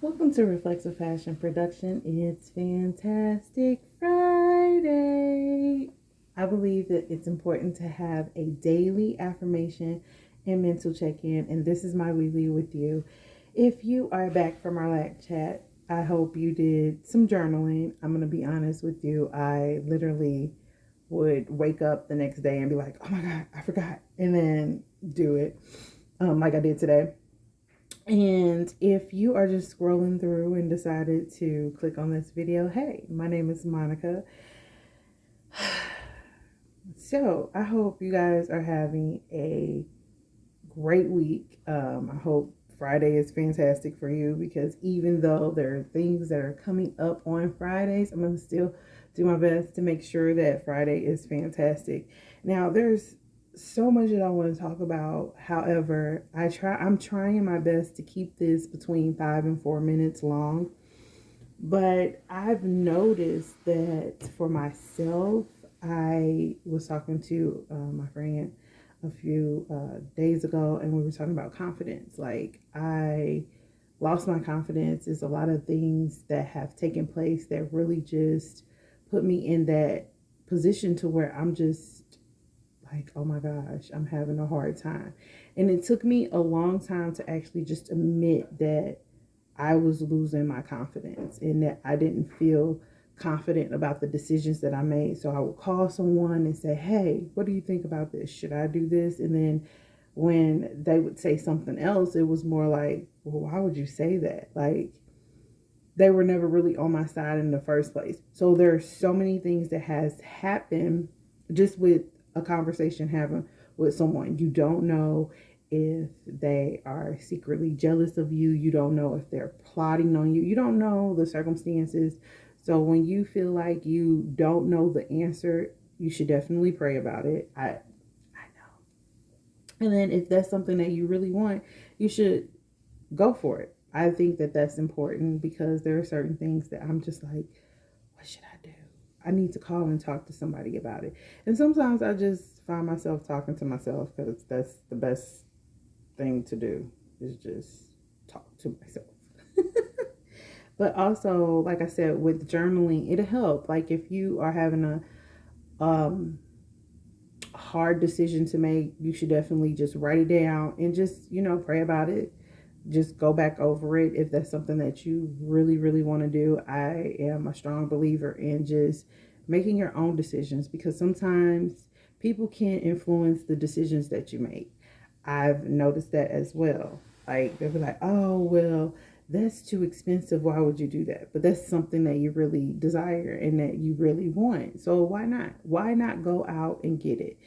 Welcome to Reflexive Fashion Production. It's Fantastic Friday. I believe that it's important to have a daily affirmation and mental check in, and this is my weekly with you. If you are back from our last chat, I hope you did some journaling. I'm going to be honest with you. I literally would wake up the next day and be like, oh my God, I forgot, and then do it like I did today. And if you are just scrolling through and decided to click on this video, hey, my name is Monica. So I hope you guys are having a great week. I hope Friday is fantastic for you because even though there are things that are coming up on Fridays, I'm going to still do my best to make sure that Friday is fantastic. Now, there's so much that I want to talk about. However, I'm trying my best to keep this between 5 and 4 minutes long. But I've noticed that for myself, I was talking to my friend a few days ago, and we were talking about confidence. Like, I lost my confidence. Is a lot of things that have taken place that really just put me in that position to where I'm just like, oh my gosh, I'm having a hard time. And it took me a long time to actually just admit that I was losing my confidence and that I didn't feel confident about the decisions that I made. So I would call someone and say, hey, what do you think about this? Should I do this? And then when they would say something else, it was more like, well, why would you say that? Like, they were never really on my side in the first place. So there are so many things that has happened just with a conversation having with someone. You don't know if they are secretly jealous of you. You don't know if they're plotting on you. You don't know the circumstances. So when you feel like you don't know the answer, you should definitely pray about it. I know. And then if that's something that you really want, you should go for it. I think that that's important because there are certain things that I'm just like, what should I do? I need to call and talk to somebody about it. And sometimes I just find myself talking to myself because that's the best thing to do is just talk to myself. But also, like I said, with journaling, it'll help. Like if you are having a hard decision to make, you should definitely just write it down and just, pray about it. Just go back over it if that's something that you really, really want to do. I am a strong believer in just making your own decisions because sometimes people can't influence the decisions that you make. I've noticed that as well. Like, they'll be like, oh, well, that's too expensive. Why would you do that? But that's something that you really desire and that you really want. So why not? Why not go out and get it?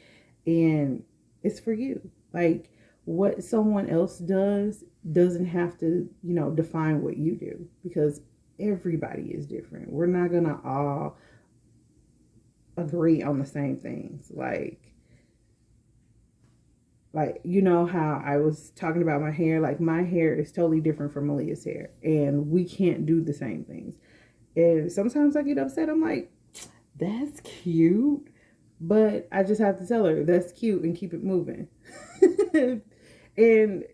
And it's for you. Like, what someone else does doesn't have to, define what you do because everybody is different. We're not going to all agree on the same things. Like you know how I was talking about my hair, like my hair is totally different from Malia's hair and we can't do the same things. And sometimes I get upset. I'm like, that's cute, but I just have to tell her that's cute and keep it moving. And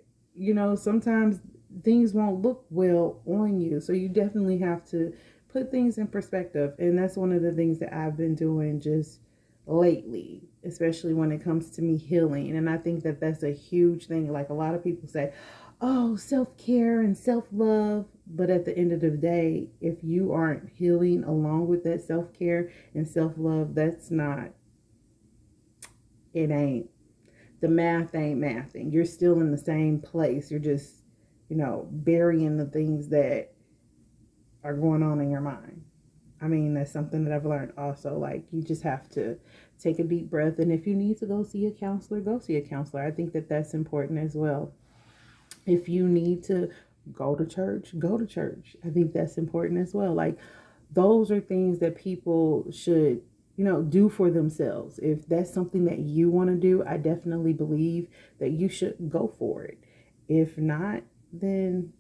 sometimes things won't look well on you, so you definitely have to put things in perspective. And that's one of the things that I've been doing just lately, especially when it comes to me healing. And I think that that's a huge thing. Like, a lot of people say, oh, self-care and self-love, but at the end of the day, if you aren't healing along with that self-care and self-love, that's not, it ain't, the math ain't mathing. You're still in the same place. You're just, burying the things that are going on in your mind. I mean, that's something that I've learned also. Like, you just have to take a deep breath. And if you need to go see a counselor, go see a counselor. I think that that's important as well. If you need to go to church, go to church. I think that's important as well. Like, those are things that people should, do for themselves. If that's something that you want to do, I definitely believe that you should go for it. If not, then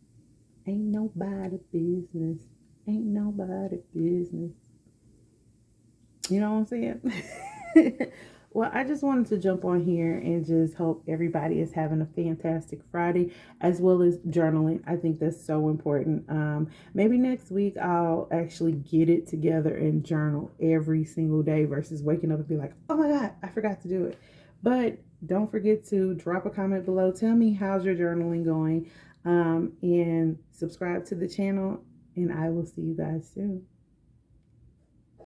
ain't nobody business. Ain't nobody business. You know what I'm saying? Well, I just wanted to jump on here and just hope everybody is having a fantastic Friday as well as journaling. I think that's so important. Maybe next week I'll actually get it together and journal every single day versus waking up and be like, oh my God, I forgot to do it. But don't forget to drop a comment below. Tell me how's your journaling going, and subscribe to the channel. And I will see you guys soon.